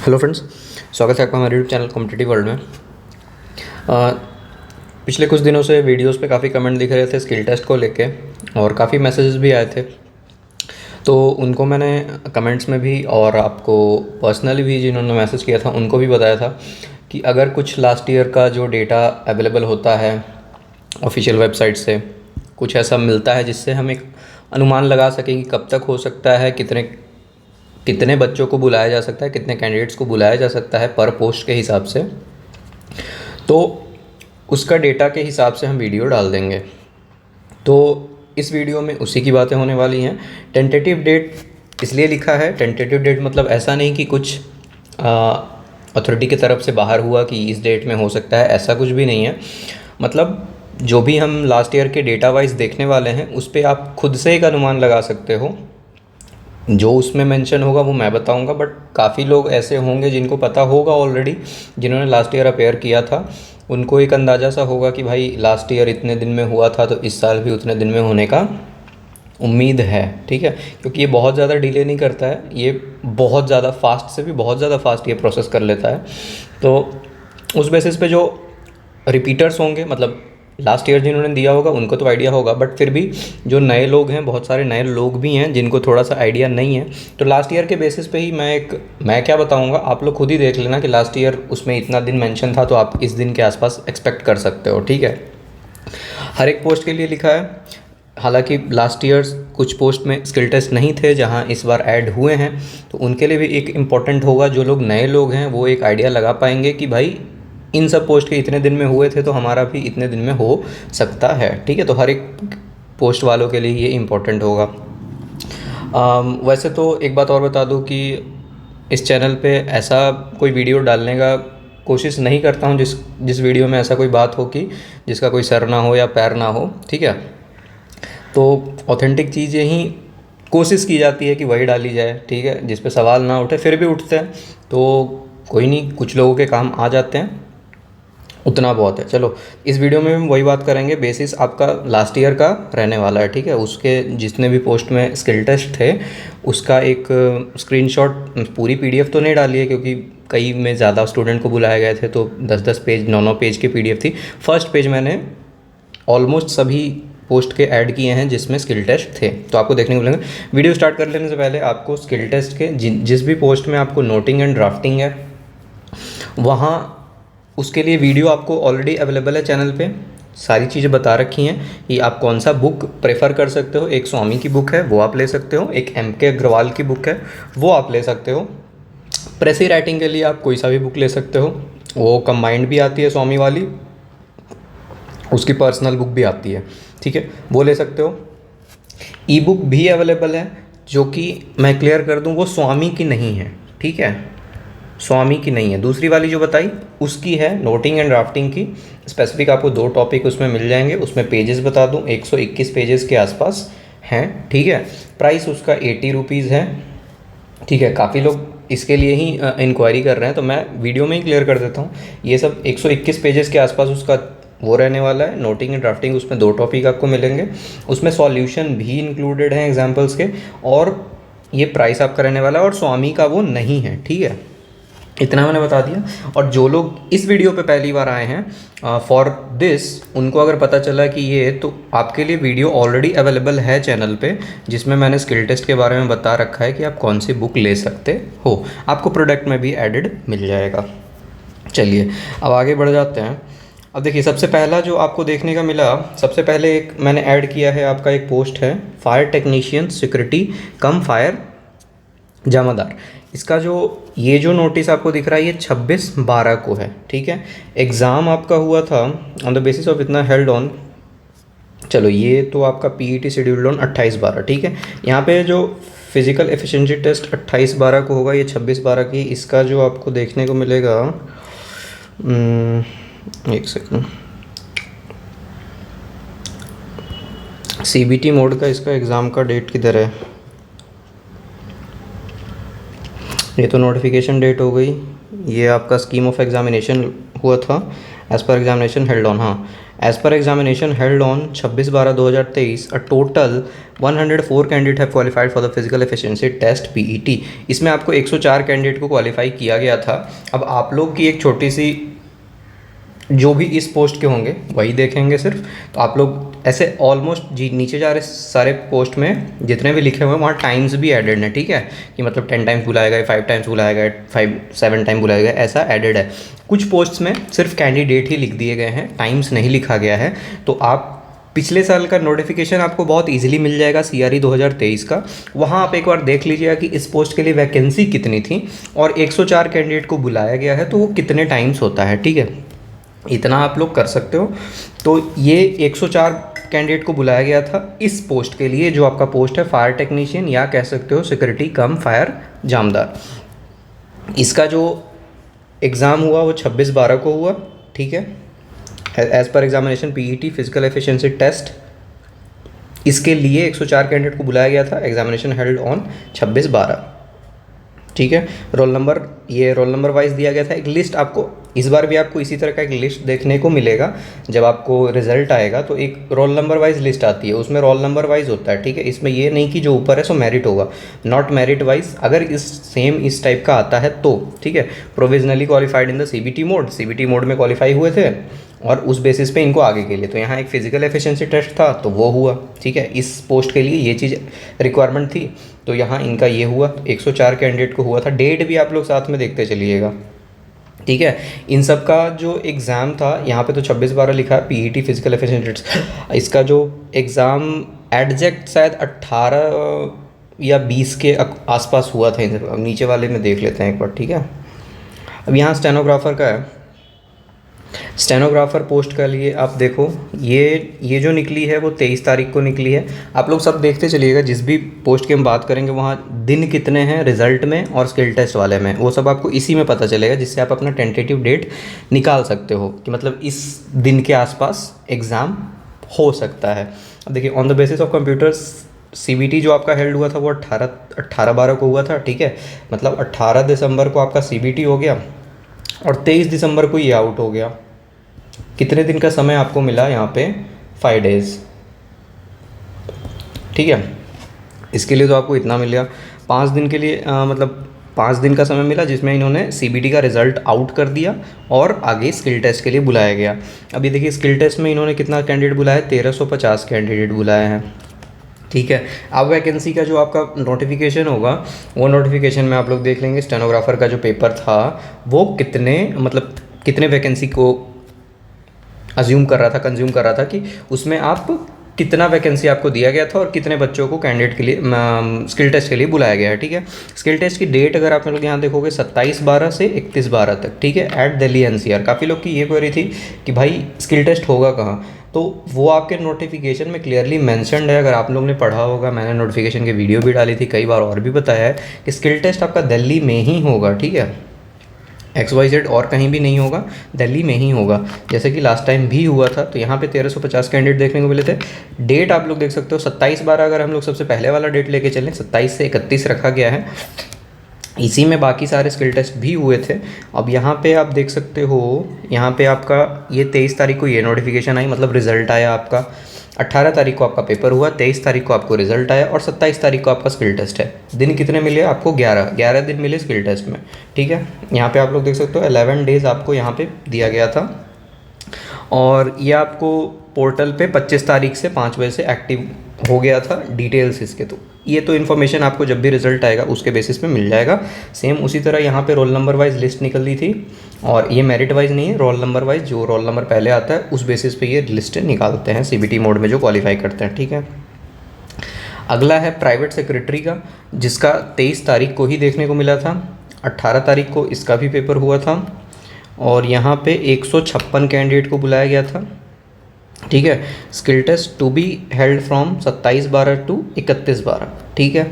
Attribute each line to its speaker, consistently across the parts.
Speaker 1: Hello friends, स्वागत है आपका हमारे यूट्यूब चैनल कॉम्पिटिटिव वर्ल्ड में। पिछले कुछ दिनों से वीडियोस पे काफ़ी कमेंट दिख रहे थे स्किल टेस्ट को लेके और काफ़ी मैसेजेस भी आए थे। तो उनको मैंने कमेंट्स में भी और आपको पर्सनली भी जिन्होंने मैसेज किया था उनको भी बताया था कि अगर कुछ लास्ट ईयर का जो डेटा अवेलेबल होता है ऑफिशियल वेबसाइट से, कुछ ऐसा मिलता है जिससे हम एक अनुमान लगा सकें कि कब तक हो सकता है, कितने कितने बच्चों को बुलाया जा सकता है, कितने कैंडिडेट्स को बुलाया जा सकता है पर पोस्ट के हिसाब से, तो उसका डेटा के हिसाब से हम वीडियो डाल देंगे। तो इस वीडियो में उसी की बातें होने वाली हैं। टेंटेटिव डेट इसलिए लिखा है, टेंटेटिव डेट मतलब ऐसा नहीं कि कुछ अथॉरिटी की तरफ से बाहर हुआ कि इस डेट में हो सकता है, ऐसा कुछ भी नहीं है। मतलब जो भी हम लास्ट ईयर के डेटा वाइज देखने वाले हैं उस पर आप खुद से एक अनुमान लगा सकते हो। जो उसमें मेंशन होगा वो मैं बताऊंगा, बट काफ़ी लोग ऐसे होंगे जिनको पता होगा ऑलरेडी, जिन्होंने लास्ट ईयर अपेयर किया था, उनको एक अंदाज़ा सा होगा कि भाई लास्ट ईयर इतने दिन में हुआ था तो इस साल भी उतने दिन में होने का उम्मीद है। ठीक है, क्योंकि ये बहुत ज़्यादा डिले नहीं करता है, ये बहुत ज़्यादा फास्ट से भी बहुत ज़्यादा फास्ट ये प्रोसेस कर लेता है। तो उस बेसिस पे जो रिपीटर्स होंगे, मतलब लास्ट ईयर जिन्होंने दिया होगा उनको तो आइडिया होगा, बट फिर भी जो नए लोग हैं, बहुत सारे नए लोग भी हैं जिनको थोड़ा सा आइडिया नहीं है, तो लास्ट ईयर के बेसिस पे ही मैं क्या बताऊंगा, आप लोग खुद ही देख लेना कि लास्ट ईयर उसमें इतना दिन मेंशन था तो आप इस दिन के आसपास एक्सपेक्ट कर सकते हो। ठीक है, हर एक पोस्ट के लिए लिखा है। हालांकि लास्ट ईयर कुछ पोस्ट में स्किल टेस्ट नहीं थे जहां इस बार ऐड हुए हैं, तो उनके लिए भी एक इम्पॉर्टेंट होगा। जो लोग नए लोग हैं वो एक आइडिया लगा पाएंगे कि भाई इन सब पोस्ट के इतने दिन में हुए थे तो हमारा भी इतने दिन में हो सकता है। ठीक है, तो हर एक पोस्ट वालों के लिए ये इम्पोर्टेंट होगा। वैसे तो एक बात और बता दूं कि इस चैनल पे ऐसा कोई वीडियो डालने का कोशिश नहीं करता हूं जिस वीडियो में ऐसा कोई बात हो कि जिसका कोई सर ना हो या पैर ना हो। ठीक है, तो ऑथेंटिक चीज़ें ही कोशिश की जाती है कि वही डाली जाए। ठीक है, जिस पे सवाल ना उठे, फिर भी उठते हैं तो कोई नहीं, कुछ लोगों के काम आ जाते हैं, उतना बहुत है। चलो, इस वीडियो में हम वही बात करेंगे, बेसिस आपका लास्ट ईयर का रहने वाला है। ठीक है, उसके जितने भी पोस्ट में स्किल टेस्ट थे उसका एक स्क्रीनशॉट, पूरी पीडीएफ तो नहीं डाली है क्योंकि कई में ज़्यादा स्टूडेंट को बुलाए गए थे तो 10-10 पेज 9-9 पेज की पीडीएफ थी। फर्स्ट पेज मैंने ऑलमोस्ट सभी पोस्ट के ऐड किए हैं जिसमें स्किल टेस्ट थे, तो आपको देखने को मिलेंगे। वीडियो स्टार्ट कर लेने से पहले आपको स्किल टेस्ट के जिस भी पोस्ट में आपको नोटिंग एंड ड्राफ्टिंग है वहाँ उसके लिए वीडियो आपको ऑलरेडी अवेलेबल है चैनल पे। सारी चीज़ें बता रखी हैं कि आप कौन सा बुक प्रेफर कर सकते हो। एक स्वामी की बुक है वो आप ले सकते हो, एक MK अग्रवाल की बुक है वो आप ले सकते हो। प्रेसी राइटिंग के लिए आप कोई सा भी बुक ले सकते हो, वो कंबाइंड भी आती है स्वामी वाली, उसकी पर्सनल बुक भी आती है। ठीक है, वो ले सकते हो। ई बुक भी अवेलेबल है, जो कि मैं क्लियर कर दूं वो स्वामी की नहीं है। ठीक है, स्वामी की नहीं है, दूसरी वाली जो बताई उसकी है, नोटिंग एंड ड्राफ्टिंग की। स्पेसिफिक आपको 2 टॉपिक उसमें मिल जाएंगे। उसमें पेजेस बता दूं 121 पेजेस के आसपास हैं। ठीक है, प्राइस उसका 80 रुपीज़ है। ठीक है, काफ़ी लोग इसके लिए ही इंक्वायरी कर रहे हैं तो मैं वीडियो में ही क्लियर कर देता हूँ। ये सब 121 पेजेस के आसपास उसका वो रहने वाला है, नोटिंग एंड ड्राफ्टिंग। उसमें 2 टॉपिक आपको मिलेंगे, उसमें सॉल्यूशन भी इंक्लूडेड हैं एग्जाम्पल्स के, और ये प्राइस आपका रहने वाला है और स्वामी का वो नहीं है। ठीक है, इतना मैंने बता दिया। और जो लोग इस वीडियो पे पहली बार आए हैं फॉर दिस, उनको अगर पता चला कि ये, तो आपके लिए वीडियो ऑलरेडी अवेलेबल है चैनल पे जिसमें मैंने स्किल टेस्ट के बारे में बता रखा है कि आप कौन सी बुक ले सकते हो। आपको प्रोडक्ट में भी एडेड मिल जाएगा। चलिए अब आगे बढ़ जाते हैं। अब देखिए, सबसे पहला जो आपको देखने का मिला, सबसे पहले एक मैंने ऐड किया है, आपका एक पोस्ट है फायर टेक्नीशियन सिक्योरिटी कम फायर जमादार। इसका जो ये जो नोटिस आपको दिख रहा है ये 26/12 को है। ठीक है, एग्ज़ाम आपका हुआ था ऑन द बेसिस ऑफ इतना हेल्ड ऑन। चलो, ये तो आपका PET शेड्यूल्ड ऑन 28/12। ठीक है, यहाँ पे जो फिजिकल एफिशिएंसी टेस्ट 28/12 को होगा, ये 26/12 की। इसका जो आपको देखने को मिलेगा, एक सेकंड, CBT मोड का इसका एग्ज़ाम का डेट किधर है? ये तो नोटिफिकेशन डेट हो गई। ये आपका स्कीम ऑफ एग्जामिनेशन हुआ था, as per examination held on. हाँ, एज पर examination held on 26/12/2023 a total 104 candidate have qualified for the physical efficiency test PET. इसमें आपको 104 कैंडिडेट को क्वालिफाई किया गया था। अब आप लोग की एक छोटी सी, जो भी इस पोस्ट के होंगे वही देखेंगे सिर्फ, तो आप लोग ऐसे ऑलमोस्ट जी नीचे जा रहे सारे पोस्ट में जितने भी लिखे हुए हैं वहाँ टाइम्स भी एडेड है, ठीक है, कि मतलब 10 टाइम्स बुलाया गया, 5 टाइम्स बुलाया गया, 7 टाइम बुलाया गया, ऐसा एडेड है। कुछ पोस्ट्स में सिर्फ कैंडिडेट ही लिख दिए गए हैं, टाइम्स नहीं लिखा गया है। तो आप पिछले साल का नोटिफिकेशन आपको बहुत इजीली मिल जाएगा CRE 2023 का, वहाँ आप एक बार देख लीजिएगा कि इस पोस्ट के लिए वैकेंसी कितनी थी और 104 कैंडिडेट को बुलाया गया है तो वो कितने टाइम्स होता है, ठीक है, इतना आप लोग कर सकते हो। तो ये 104 कैंडिडेट को बुलाया गया था इस पोस्ट के लिए, जो आपका पोस्ट है फायर टेक्नीशियन या कह सकते हो सिक्योरिटी कम फायर जामदार। इसका जो एग्ज़ाम हुआ वो 26/12 को हुआ, ठीक है, एज पर examination PET physical efficiency test. इसके लिए 104 कैंडिडेट को बुलाया गया था। एग्जामिनेशन हेल्ड ऑन 26/12, ठीक है। रोल नंबर, ये रोल नंबर वाइज दिया गया था। एक लिस्ट आपको इस बार भी आपको इसी तरह का एक लिस्ट देखने को मिलेगा। जब आपको रिजल्ट आएगा तो एक रोल नंबर वाइज लिस्ट आती है, उसमें रोल नंबर वाइज होता है, ठीक है। इसमें ये नहीं कि जो ऊपर है सो मेरिट होगा, नॉट मेरिट वाइज। अगर इस टाइप का आता है तो ठीक है, provisionally qualified in the CBT mode में क्वालिफाई हुए थे और उस बेसिस पे इनको आगे के लिए, तो यहाँ एक फिजिकल एफिशिएंसी टेस्ट था तो वो हुआ, ठीक है। इस पोस्ट के लिए ये चीज़ रिक्वायरमेंट थी तो यहाँ इनका ये हुआ। 104 कैंडिडेट को हुआ था। डेट भी आप लोग साथ में देखते चलिएगा, ठीक है। इन सब का जो एग्ज़ाम था यहाँ पे तो 26/12 लिखा है, पीईटी फिजिकल एफिशिएंसी टेस्ट। इसका जो एग्ज़ाम एडजेक्ट शायद 18 या 20 के आसपास हुआ था। अब नीचे वाले में देख लेते हैं एक बार, ठीक है। अब यहाँ स्टेनोग्राफर का है। स्टेनोग्राफर पोस्ट के लिए आप देखो, ये जो निकली है वो 23 तारीख को निकली है। आप लोग सब देखते चलिएगा, जिस भी पोस्ट की हम बात करेंगे वहाँ दिन कितने हैं रिजल्ट में और स्किल टेस्ट वाले में, वो सब आपको इसी में पता चलेगा, जिससे आप अपना टेंटेटिव डेट निकाल सकते हो कि मतलब इस दिन के आसपास एग्ज़ाम हो सकता है। अब देखिए, on the basis of computers CBT जो आपका हेल्ड हुआ था वो 18/12 को हुआ था, ठीक है। मतलब 18 दिसंबर को आपका CBT हो गया और 23 दिसंबर को ये आउट हो गया। कितने दिन का समय आपको मिला यहाँ पे? 5 डेज़, ठीक है। इसके लिए तो आपको इतना मिल गया। 5 दिन के लिए मतलब 5 दिन का समय मिला, जिसमें इन्होंने CBT का रिज़ल्ट आउट कर दिया और आगे स्किल टेस्ट के लिए बुलाया गया। अभी देखिए, स्किल टेस्ट में इन्होंने कितना कैंडिडेट बुलाया है? 1350 कैंडिडेट बुलाए हैं, ठीक है। अब वैकेंसी का जो आपका नोटिफिकेशन होगा वो नोटिफिकेशन में आप लोग देख लेंगे स्टेनोग्राफर का जो पेपर था वो कितने वैकेंसी को कंज्यूम कर रहा था कि उसमें आप कितना वैकेंसी आपको दिया गया था और कितने बच्चों को कैंडिडेट के लिए स्किल टेस्ट के लिए बुलाया गया है, ठीक है। स्किल टेस्ट की डेट अगर आप लोग यहाँ देखोगे 27/12 से 31/12 तक, ठीक है, एट दिल्ली NCR। काफ़ी लोग की ये क्वेरी थी कि भाई स्किल टेस्ट होगा कहाँ, तो वो आपके नोटिफिकेशन में क्लियरली मेंशन्ड है। अगर आप लोग ने पढ़ा होगा, मैंने नोटिफिकेशन की वीडियो भी डाली थी, कई बार और भी बताया है कि स्किल टेस्ट आपका दिल्ली में ही होगा, ठीक है। XYZ और कहीं भी नहीं होगा, दिल्ली में ही होगा। जैसे कि लास्ट टाइम भी हुआ था, तो यहाँ पे 1350 कैंडिडेट देखने को मिले थे। डेट आप लोग देख सकते हो 27/12, अगर हम लोग सबसे पहले वाला डेट लेके चलें 27 से 31 रखा गया है। इसी में बाकी सारे स्किल टेस्ट भी हुए थे। अब यहाँ पे आप देख सकते हो, यहाँ पे आपका ये 23 तारीख को ये नोटिफिकेशन आई, मतलब रिज़ल्ट आया आपका। 18 तारीख को आपका पेपर हुआ, 23 तारीख को आपको रिजल्ट आया और 27 तारीख को आपका स्किल टेस्ट है। दिन कितने मिले आपको? 11 दिन मिले स्किल टेस्ट में, ठीक है। यहाँ पे आप लोग देख सकते हो 11 डेज़ आपको यहाँ पे दिया गया था और ये आपको पोर्टल पे 25 तारीख से 5 बजे से एक्टिव हो गया था डिटेल्स इसके। तो ये तो इन्फॉर्मेशन आपको जब भी रिजल्ट आएगा उसके बेसिस पे मिल जाएगा। सेम उसी तरह यहाँ पे रोल नंबर वाइज लिस्ट निकल दी थी और ये मेरिट वाइज नहीं है, रोल नंबर वाइज, जो रोल नंबर पहले आता है उस बेसिस पे ये लिस्ट निकालते हैं CBT मोड में जो क्वालिफाई करते हैं, ठीक है। अगला है प्राइवेट सेक्रेटरी का, जिसका 23 तारीख को ही देखने को मिला था। 18 तारीख को इसका भी पेपर हुआ था और यहाँ पे 156 कैंडिडेट को बुलाया गया था, ठीक है। Skill test to be held from 27/12 to 31/12, ठीक है।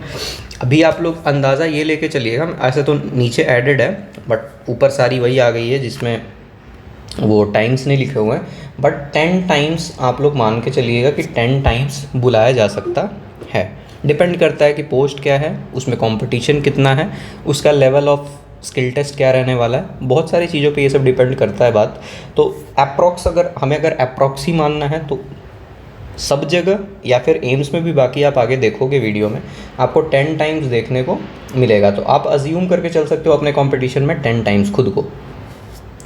Speaker 1: अभी आप लोग अंदाज़ा ये लेके चलिएगा, ऐसे तो नीचे एडेड है बट ऊपर सारी वही आ गई है जिसमें वो टाइम्स नहीं लिखे हुए हैं, बट 10 टाइम्स आप लोग मान के चलिएगा कि 10 टाइम्स बुलाया जा सकता है। डिपेंड करता है कि पोस्ट क्या है, उसमें कंपटीशन कितना है, उसका लेवल ऑफ स्किल टेस्ट क्या रहने वाला है, बहुत सारी चीज़ों पे ये सब डिपेंड करता है बात। तो अप्रॉक्स अगर अप्रॉक्स ही मानना है तो सब जगह या फिर एम्स में भी, बाकी आप आगे देखोगे वीडियो में आपको 10 टाइम्स देखने को मिलेगा। तो आप अज्यूम करके चल सकते हो अपने कंपटीशन में 10 टाइम्स खुद को,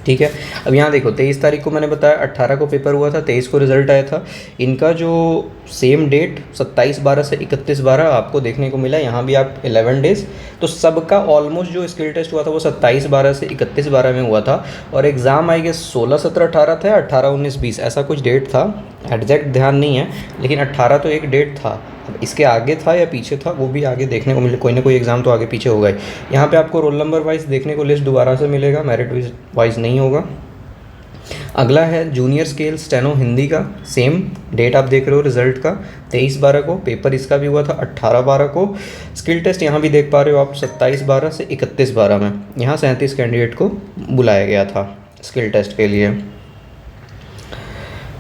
Speaker 1: ठीक है। अब यहाँ देखो 23 तारीख को मैंने बताया, 18 को पेपर हुआ था, 23 को रिजल्ट आया था। इनका जो सेम डेट 27/12 से 31/12 आपको देखने को मिला, यहाँ भी आप 11 डेज़। तो सबका ऑलमोस्ट जो स्किल टेस्ट हुआ था वो 27/12 से 31/12 में हुआ था, और एग्ज़ाम आई गेस 16, 17, 18 था, 18, 19, 20 ऐसा कुछ डेट था, एग्जैक्ट ध्यान नहीं है, लेकिन 18 तो एक डेट था। अब इसके आगे था या पीछे था वो भी आगे देखने को मिले, कोई ना कोई एग्ज़ाम तो आगे पीछे होगा ही। यहाँ पे आपको रोल नंबर वाइज देखने को लिस्ट दोबारा से मिलेगा, मेरिट वाइज नहीं होगा। अगला है जूनियर स्केल स्टेनो हिंदी का, सेम डेट आप देख रहे हो रिजल्ट का 23/12 को, पेपर इसका भी हुआ था 18/12 को। स्किल टेस्ट यहाँ भी देख पा रहे हो आप 27/12 से 31/12 में, यहाँ 37 कैंडिडेट को बुलाया गया था स्किल टेस्ट के लिए।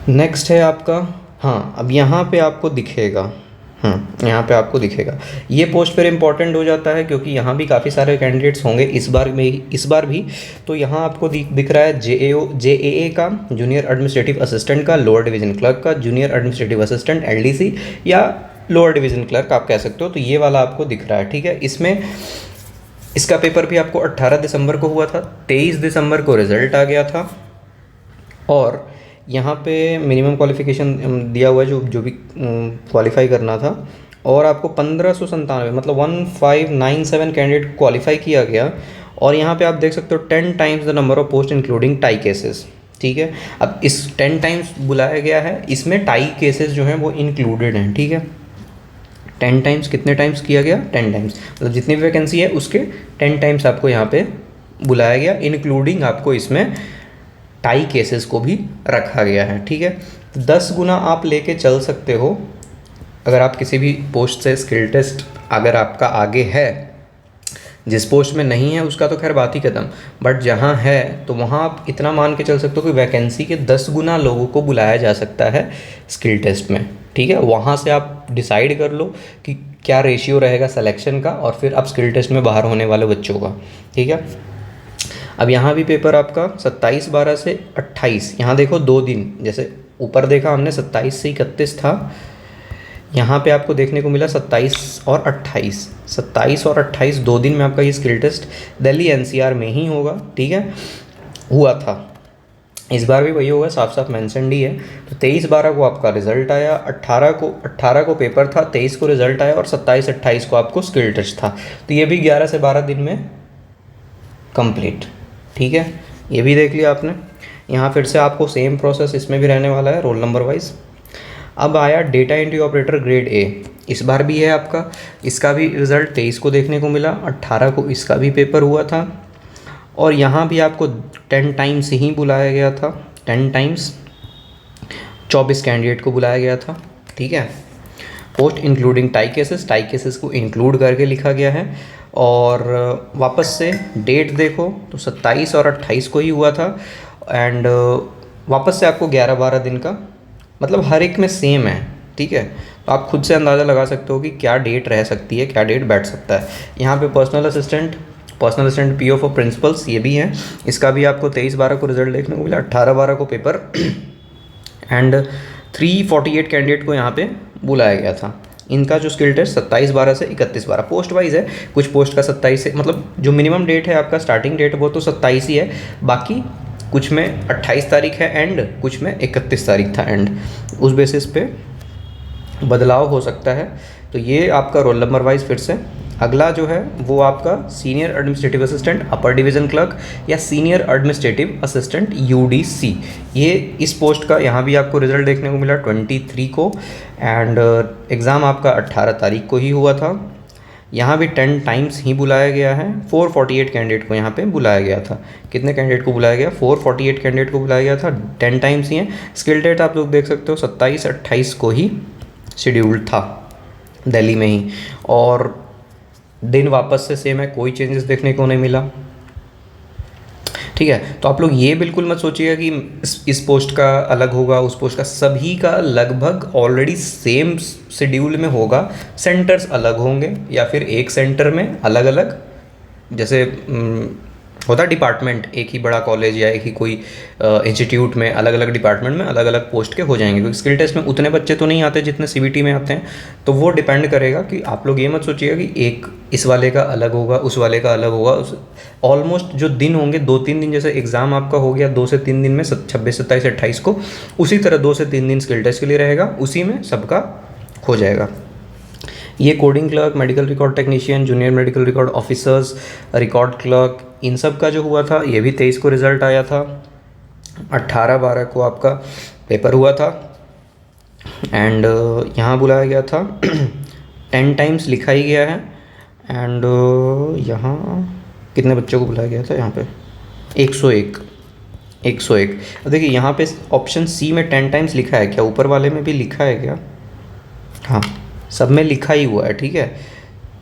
Speaker 1: नेक्स्ट है आपका, हाँ अब यहाँ पे आपको दिखेगा, यहाँ पे आपको दिखेगा ये पोस्ट फिर इंपॉर्टेंट हो जाता है क्योंकि यहाँ भी काफ़ी सारे कैंडिडेट्स होंगे इस बार भी। तो यहाँ आपको दिख रहा है JAA का, जूनियर एडमिनिस्ट्रेटिव असिस्टेंट का, लोअर डिवीज़न क्लर्क का, जूनियर एडमिनिस्ट्रेटिव असिस्टेंट LDC या लोअर डिवीज़न क्लर्क आप कह सकते हो। तो ये वाला आपको दिख रहा है, ठीक है। इसमें इसका पेपर भी आपको 18 दिसंबर को हुआ था, 23 दिसंबर को रिज़ल्ट आ गया था, और यहाँ पे मिनिमम क्वालिफ़िकेशन दिया हुआ है जो भी क्वालिफाई करना था, और आपको 1597 मतलब 1597 कैंडिडेट क्वालिफाई किया गया। और यहाँ पे आप देख सकते हो 10 times the number of post including tie cases, ठीक है। अब इस 10 टाइम्स बुलाया गया है, इसमें टाई केसेस जो हैं वो इंक्लूडेड हैं, ठीक है। 10 टाइम्स कितने टाइम्स किया गया, 10 टाइम्स, मतलब जितनी भी वैकेंसी है उसके 10 टाइम्स आपको यहाँ पे बुलाया गया, इंक्लूडिंग आपको इसमें टाई केसेस को भी रखा गया है, ठीक है। 10 गुना आप लेके चल सकते हो अगर आप किसी भी पोस्ट से स्किल टेस्ट अगर आपका आगे है। जिस पोस्ट में नहीं है उसका तो खैर बात ही खत्म, बट जहाँ है तो वहाँ आप इतना मान के चल सकते हो कि वैकेंसी के 10 गुना लोगों को बुलाया जा सकता है स्किल टेस्ट में, ठीक है। वहाँ से आप डिसाइड कर लो कि क्या रेशियो रहेगा सिलेक्शन का, और फिर आप स्किल टेस्ट में बाहर होने वाले बच्चों का, ठीक है। अब यहाँ भी पेपर आपका 27/12 से 28, यहाँ देखो 2 दिन, जैसे ऊपर देखा हमने 27 से 31 था, यहाँ पे आपको देखने को मिला 27 और 28, 27 और 28 2 दिन में आपका ये स्किल टेस्ट दिल्ली NCR में ही होगा, ठीक है, हुआ था। इस बार भी वही होगा, साफ साफ मेंशनड ही है। तो 23/12 को आपका रिजल्ट आया, 18 को पेपर था, 23 को रिजल्ट आया, और 27-28 को आपको स्किल टेस्ट था। तो ये भी 11 से 12 दिन में कंप्लीट, ठीक है। ये भी देख लिया आपने। यहाँ फिर से आपको सेम प्रोसेस इसमें भी रहने वाला है रोल नंबर वाइज। अब आया data entry operator grade A, इस बार भी है आपका, इसका भी रिज़ल्ट 23 को देखने को मिला, 18 को इसका भी पेपर हुआ था, और यहाँ भी आपको 10 टाइम्स ही बुलाया गया था, 10 टाइम्स 24 कैंडिडेट को बुलाया गया था, ठीक है। पोस्ट इंक्लूडिंग टाई केसेस को इंक्लूड करके लिखा गया है। और वापस से डेट देखो तो 27 और 28 को ही हुआ था, एंड वापस से आपको 11-12 दिन का, मतलब हर एक में सेम है, ठीक है। तो आप खुद से अंदाज़ा लगा सकते हो कि क्या डेट रह सकती है, क्या डेट बैठ सकता है। यहाँ पे personal assistant PO for principles ये भी हैं, इसका भी आपको 23/12 को रिजल्ट देखने को मिला, 18/12 को पेपर, एंड 348 कैंडिडेट को यहाँ पे बुलाया गया था। इनका जो स्किल टेस्ट 27/12 से 31/12 पोस्ट वाइज है, कुछ पोस्ट का 27 से, मतलब जो मिनिमम डेट है आपका स्टार्टिंग डेट वो तो 27 ही है, बाकी कुछ में 28 तारीख है एंड, कुछ में 31 तारीख था एंड, उस बेसिस पे बदलाव हो सकता है। तो ये आपका रोल नंबर वाइज फिर से। अगला जो है वो आपका सीनियर एडमिनिस्ट्रेटिव असिस्टेंट अपर डिवीज़न क्लर्क या सीनियर एडमिनिस्ट्रेटिव असिस्टेंट UDC, ये इस पोस्ट का यहाँ भी आपको रिजल्ट देखने को मिला 23 को, एंड एग्ज़ाम आपका 18 तारीख को ही हुआ था। यहाँ भी 10 टाइम्स ही बुलाया गया है, 448 कैंडिडेट को यहाँ पे बुलाया गया था। कितने कैंडिडेट को बुलाया गया, 448 कैंडिडेट को बुलाया गया था, 10 टाइम्स ही है। स्किल डेट आप लोग देख सकते हो 27-28 को ही शेड्यूल्ड था दिल्ली में ही, और दिन वापस से सेम है, कोई चेंजेस देखने को नहीं मिला, ठीक है। तो आप लोग ये बिल्कुल मत सोचिएगा कि इस पोस्ट का अलग होगा, उस पोस्ट का, सभी का लगभग ऑलरेडी सेम शेड्यूल में होगा। सेंटर्स अलग होंगे या फिर एक सेंटर में अलग अलग, जैसे होता है डिपार्टमेंट, एक ही बड़ा कॉलेज या एक ही कोई इंस्टीट्यूट में अलग अलग डिपार्टमेंट में अलग अलग पोस्ट के हो जाएंगे, क्योंकि स्किल टेस्ट में उतने बच्चे तो नहीं आते जितने सीबीटी में आते हैं। तो वो डिपेंड करेगा कि आप लोग ये मत सोचिएगा कि एक इस वाले का अलग होगा, उस वाले का अलग होगा। ऑलमोस्ट जो दिन होंगे 2-3 दिन, जैसे एग्ज़ाम आपका हो गया 2 से 3 दिन में 26, 27, 28 को, उसी तरह 2 से 3 दिन स्किल टेस्ट के लिए रहेगा, उसी में सबका हो जाएगा। ये coding clerk, medical record technician, junior medical record officers, record clerk, इन सब का जो हुआ था ये भी 23 को रिज़ल्ट आया था। 18-12 को आपका पेपर हुआ था। एंड यहाँ बुलाया गया था 10 टाइम्स लिखा ही गया है। एंड यहाँ कितने बच्चों को बुलाया गया था, यहाँ पे 101। अब देखिए यहाँ पे ऑप्शन सी में 10 टाइम्स लिखा है क्या, ऊपर वाले में भी लिखा है क्या? हाँ, सब में लिखा ही हुआ है, ठीक है।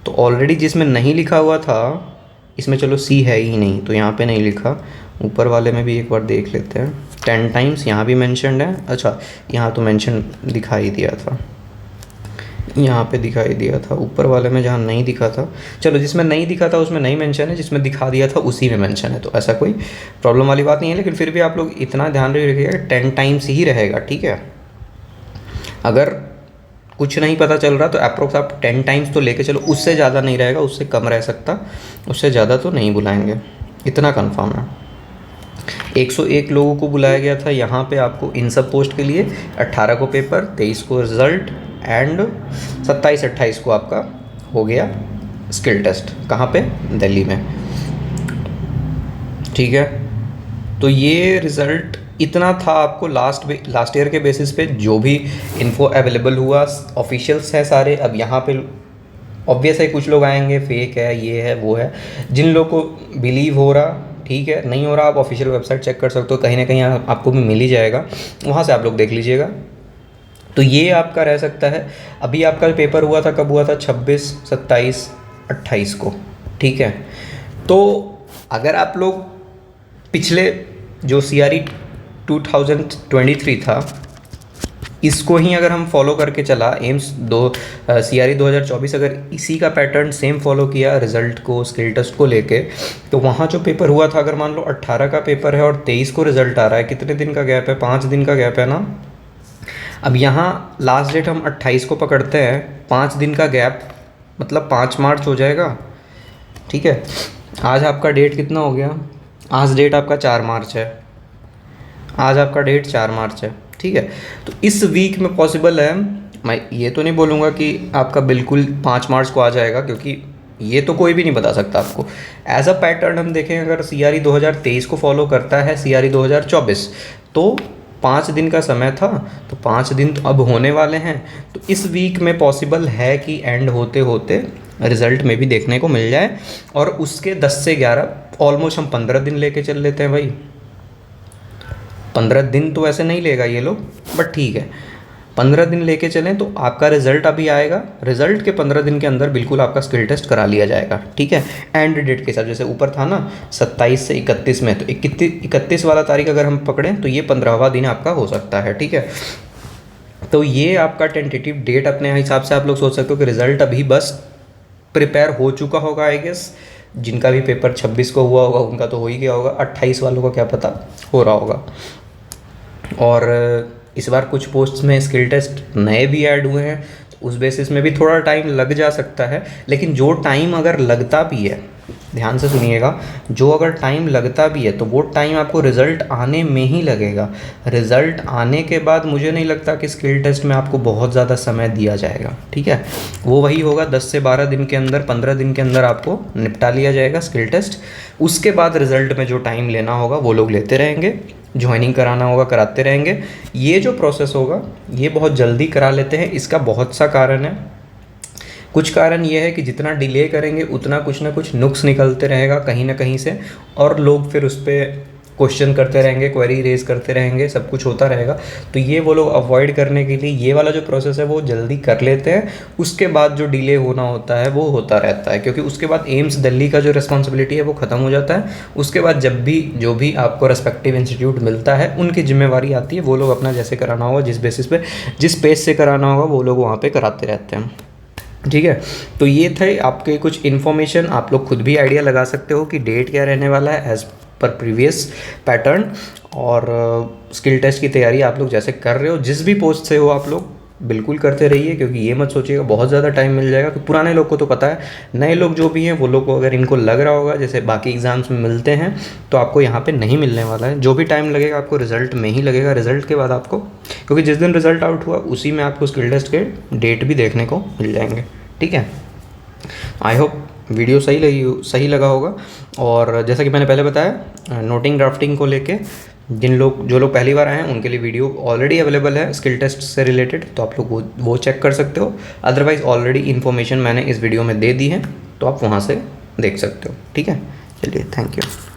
Speaker 1: तो ऑलरेडी जिसमें नहीं लिखा हुआ था, इसमें चलो सी है ही नहीं तो यहाँ पे नहीं लिखा, ऊपर वाले में भी एक बार देख लेते हैं। 10 टाइम्स यहाँ भी मेंशन्ड है। अच्छा, यहाँ तो मेंशन दिखाई दिया था, यहाँ पे दिखाई दिया था, ऊपर वाले में जहाँ नहीं दिखा था, चलो जिसमें नहीं दिखा था उसमें नहीं मेंशन है, जिसमें दिखा दिया था उसी में मेंशन है, तो ऐसा कोई प्रॉब्लम वाली बात नहीं है। लेकिन फिर भी आप लोग इतना ध्यान रखिएगा 10 टाइम्स ही रहेगा, ठीक है। अगर कुछ नहीं पता चल रहा तो अप्रोक्स आप 10 टाइम्स तो लेके चलो, उससे ज़्यादा नहीं रहेगा, उससे कम रह सकता, उससे ज़्यादा तो नहीं बुलाएंगे, इतना कंफर्म है। 101 लोगों को बुलाया गया था यहाँ पे आपको इन सब पोस्ट के लिए। 18 को पेपर, 23 को रिज़ल्ट एंड 27-28 को आपका हो गया स्किल टेस्ट। कहाँ पे? दिल्ली में, ठीक है। तो ये रिज़ल्ट इतना था आपको लास्ट ईयर के बेसिस पे जो भी इन्फो अवेलेबल हुआ, ऑफिशियल्स है सारे। अब यहाँ पे ऑब्वियस है कुछ लोग आएंगे फेक है, ये है वो है, जिन लोग को बिलीव हो रहा ठीक है, नहीं हो रहा आप ऑफिशियल वेबसाइट चेक कर सकते हो, कहीं ना कहीं आपको भी मिल ही जाएगा, वहाँ से आप लोग देख लीजिएगा। तो ये आपका रह सकता है। अभी आपका पेपर हुआ था, कब हुआ था? 26, 27, 28 को, ठीक है। तो अगर आप लोग पिछले जो CRE 2023 था, इसको ही अगर हम फॉलो करके चला, एम्स CRE 2024 अगर इसी का पैटर्न सेम फॉलो किया रिज़ल्ट को, स्किल टेस्ट को लेके, तो वहाँ जो पेपर हुआ था, अगर मान लो 18 का पेपर है और 23 को रिज़ल्ट आ रहा है, कितने दिन का गैप है? 5 दिन का गैप है ना। अब यहाँ लास्ट डेट हम 28 को पकड़ते हैं, 5 दिन का गैप मतलब 5 मार्च हो जाएगा, ठीक है। आज आपका डेट कितना हो गया? आज डेट आपका 4 मार्च है, आज आपका डेट 4 मार्च है, ठीक है। तो इस वीक में पॉसिबल है, मैं ये तो नहीं बोलूँगा कि आपका बिल्कुल 5 मार्च को आ जाएगा, क्योंकि ये तो कोई भी नहीं बता सकता आपको। एज अ पैटर्न हम देखें, अगर CRE 2023 को फॉलो करता है CRE 2024, तो 5 दिन का समय था, तो 5 दिन तो अब होने वाले हैं। तो इस वीक में पॉसिबल है कि एंड होते होते रिज़ल्ट में भी देखने को मिल जाए, और उसके 10 से 11 ऑलमोस्ट हम 15 दिन लेके चल लेते हैं भाई। 15 दिन तो ऐसे नहीं लेगा ये लोग, बट ठीक है 15 दिन लेके चलें तो आपका रिज़ल्ट अभी आएगा। रिज़ल्ट के 15 दिन के अंदर बिल्कुल आपका स्किल टेस्ट करा लिया जाएगा, ठीक है। एंड डेट के साथ, जैसे ऊपर था ना 27 से 31 में, तो 31 वाला तारीख अगर हम पकड़ें तो ये 15वां दिन आपका हो सकता है, ठीक है। तो ये आपका टेंटेटिव डेट अपने हिसाब से आप लोग सोच सकते हो कि रिज़ल्ट अभी बस प्रिपेयर हो चुका होगा आई गेस। जिनका भी पेपर 26 को हुआ होगा उनका तो हो ही गया होगा, 28 वालों का क्या पता हो रहा होगा। और इस बार कुछ पोस्ट्स में स्किल टेस्ट नए भी ऐड हुए हैं, तो उस बेसिस में भी थोड़ा टाइम लग जा सकता है। लेकिन जो टाइम अगर लगता भी है, ध्यान से सुनिएगा, जो अगर टाइम लगता भी है तो वो टाइम आपको रिज़ल्ट आने में ही लगेगा। रिज़ल्ट आने के बाद मुझे नहीं लगता कि स्किल टेस्ट में आपको बहुत ज़्यादा समय दिया जाएगा, ठीक है। वो वही होगा 10 से 12 दिन के अंदर, 15 दिन के अंदर आपको निपटा लिया जाएगा स्किल टेस्ट। उसके बाद रिज़ल्ट में जो टाइम लेना होगा वो लोग लेते रहेंगे, ज्वाइनिंग कराना होगा कराते रहेंगे। ये जो प्रोसेस होगा ये बहुत जल्दी करा लेते हैं, इसका बहुत सा कारण है। कुछ कारण ये है कि जितना डिले करेंगे उतना कुछ ना कुछ नुक्स निकलते रहेगा कहीं ना कहीं से, और लोग फिर उस पर क्वेश्चन करते रहेंगे, क्वेरी रेज करते रहेंगे, सब कुछ होता रहेगा। तो ये वो लोग अवॉइड करने के लिए ये वाला जो प्रोसेस है वो जल्दी कर लेते हैं। उसके बाद जो डिले होना होता है वो होता रहता है, क्योंकि उसके बाद एम्स दिल्ली का जो रिस्पॉन्सिबिलिटी है वो ख़त्म हो जाता है। उसके बाद जब भी जो भी आपको रेस्पेक्टिव इंस्टीट्यूट मिलता है उनकी जिम्मेवारी आती है, वो लोग अपना जैसे कराना होगा, जिस बेसिस पे जिस पेज से कराना होगा वो लोग वहाँ पर कराते रहते हैं। ठीक है। तो ये थे आपके कुछ इन्फॉर्मेशन, आप लोग खुद भी आइडिया लगा सकते हो कि डेट क्या रहने वाला है एज़ पर प्रीवियस पैटर्न। और स्किल टेस्ट की तैयारी आप लोग जैसे कर रहे हो, जिस भी पोस्ट से हो आप लोग बिल्कुल करते रहिए, क्योंकि ये मत सोचिएगा बहुत ज़्यादा टाइम मिल जाएगा। तो पुराने लोग को तो पता है, नए लोग जो भी हैं वो लोग को अगर इनको लग रहा होगा जैसे बाकी एग्ज़ाम्स में मिलते हैं, तो आपको यहाँ पे नहीं मिलने वाला है। जो भी टाइम लगेगा आपको रिजल्ट में ही लगेगा, रिजल्ट के बाद आपको, क्योंकि जिस दिन रिजल्ट आउट हुआ उसी में आपको स्किल टेस्ट के डेट भी देखने को मिल जाएंगे। ठीक है, आई होप वीडियो सही लगा होगा। और जैसा कि मैंने पहले बताया, नोटिंग ड्राफ्टिंग को लेके जो लोग पहली बार आए हैं उनके लिए वीडियो ऑलरेडी अवेलेबल है स्किल टेस्ट से रिलेटेड, तो आप लोग वो चेक कर सकते हो। अदरवाइज़ ऑलरेडी इन्फॉर्मेशन मैंने इस वीडियो में दे दी है, तो आप वहाँ से देख सकते हो। ठीक है, चलिए, थैंक यू।